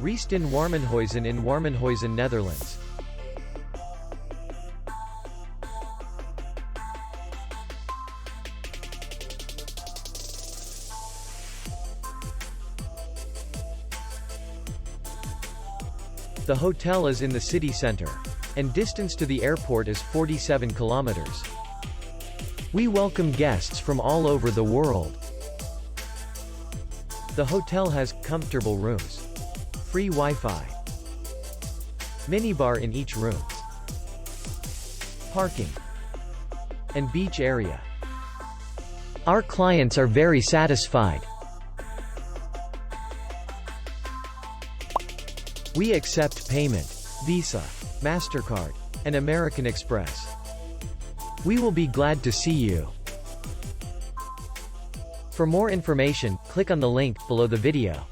Restinn Warmenhuizen in Warmenhuizen, Netherlands. The hotel is in the city center, and distance to the airport is 47 kilometers. We welcome guests from all over the world. The hotel has comfortable rooms, free Wi-Fi, minibar in each room, parking, and beach area. Our clients are very satisfied. We accept payment, Visa, MasterCard, and American Express. We will be glad to see you. For more information, click on the link below the video.